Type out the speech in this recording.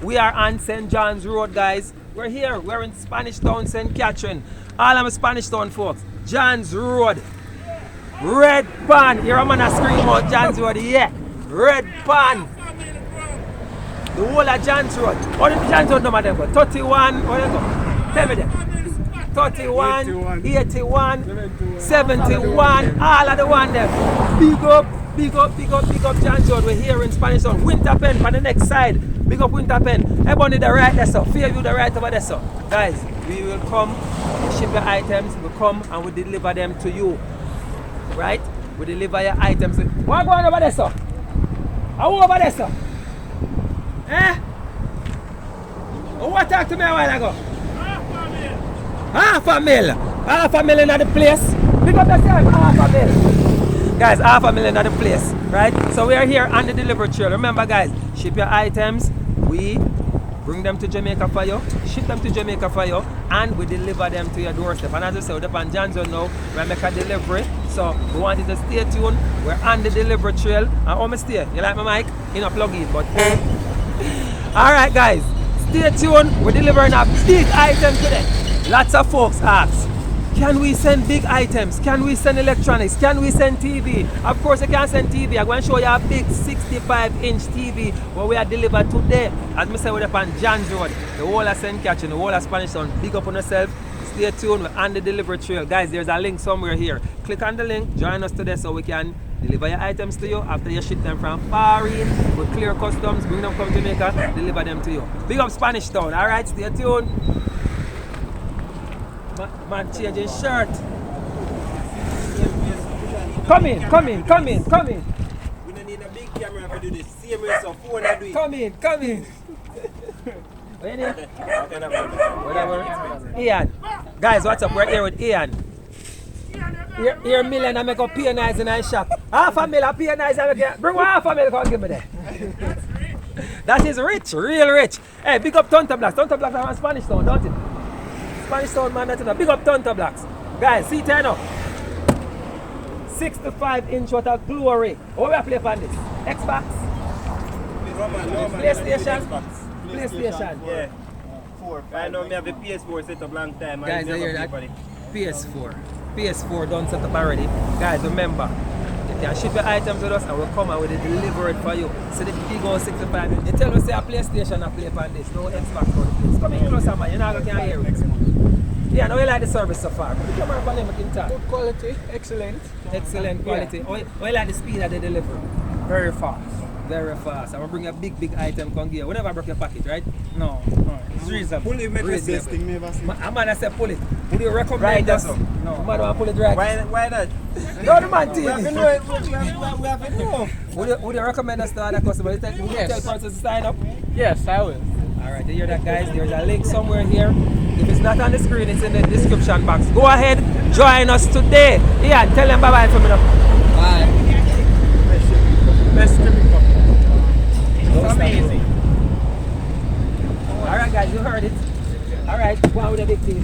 We are on St. John's Road, guys. We're here. We're in Spanish Town, St. Catherine. All of my Spanish Town folks. John's Road. Red pan. You're a man a scream out John's Road. Yeah. Red pan. The whole of John's Road. What is John's Road number then? 31. What is it? Tell me that. 31, 81, 71. All of the one there. Big up John's Road. We're here in Spanish Town. Winter Pen on the next side. Big up Winter Pen. Everybody the right there, so. Fairview the right over there, so. Guys, we will come, ship your items, we come and we deliver them to you. Right? We deliver your items. What going over there, sir? How over there, sir? Eh? Oh, what talked to me a while ago? Half a mil. Half a million at the place. Big up yourself, half a mil. Guys, half a million at the place. Right? So we are here on the delivery trail. Remember, guys, ship your items. We bring them to Jamaica for you, ship them to Jamaica for you, and we deliver them to your doorstep. And as I said, up on John's Road now, we make a delivery. So we want you to stay tuned. We're on the delivery trail. And how me stay? You like my mic? You know, plug in, but alright guys, stay tuned. We're delivering a big item today. Lots of folks ask, can we send big items? Can we send electronics? Can we send TV? Of course you can send TV. I'm going to show you a big 65-inch TV where we are delivered today. As I said, we're up on John's Road. The whole of St. Catherine, the whole of Spanish Town. Big up on yourself. Stay tuned. We're on the delivery trail. Guys, there's a link somewhere here. Click on the link. Join us today so we can deliver your items to you. After you ship them from far in, we clear customs, bring them from Jamaica, deliver them to you. Big up Spanish Town. Alright, stay tuned. Man changing shirt. Come in. We don't need a big camera to do this. Same way so phone I do it. Come in. What's your name? Whatever. Ian. Guys, what's up? We're here with Ian. Here million I make up pianize in a shop. Half a million pianize I make. Bring half a million, come give me there. That is rich, real rich. Hey, big up Tonta Blacks. Tonta Blacks are on Spanish Town, don't it? Spanish Town man, that's enough. Big up Tonta Blacks. Guys, see turn up. 65-inch worth of glory. What we are playing on this? Xbox? PlayStation? PlayStation? Yeah. 4. I know me have a PS4 set up long time. Guys, I hear that? PS4. PS4 done set up already. Guys, remember, you can ship your items with us and we'll come and we'll deliver it for you. So the big old 65 inch. You tell us say a PlayStation I play on this, no Xbox on this. Come in closer man, you're not going to hear it. Yeah, now you like the service so far. Put the camera up on them, we can talk. Good quality, excellent. Excellent quality. Yeah. How you like the speed of the delivery? Very fast. Very fast. I'm going to bring a big item come here. We never broke your package, right? No. It's reasonable. Pull it, make the best thing never seen. A man I said pull it. Would you recommend right, us? No. A man want pull it right? Why not? No, the man We have to TV. know it. We have to know. Would you recommend us to other customers? Would you tell persons to sign up? Yes, I will. Alright, you hear that guys? There's a link somewhere here. If it's not on the screen, it's in the description box. Go ahead, join us today. Ian, tell them bye-bye for me now. Bye. Best streaming company. Don't Amazing. Alright guys, you heard it. Alright, go on with the big TV.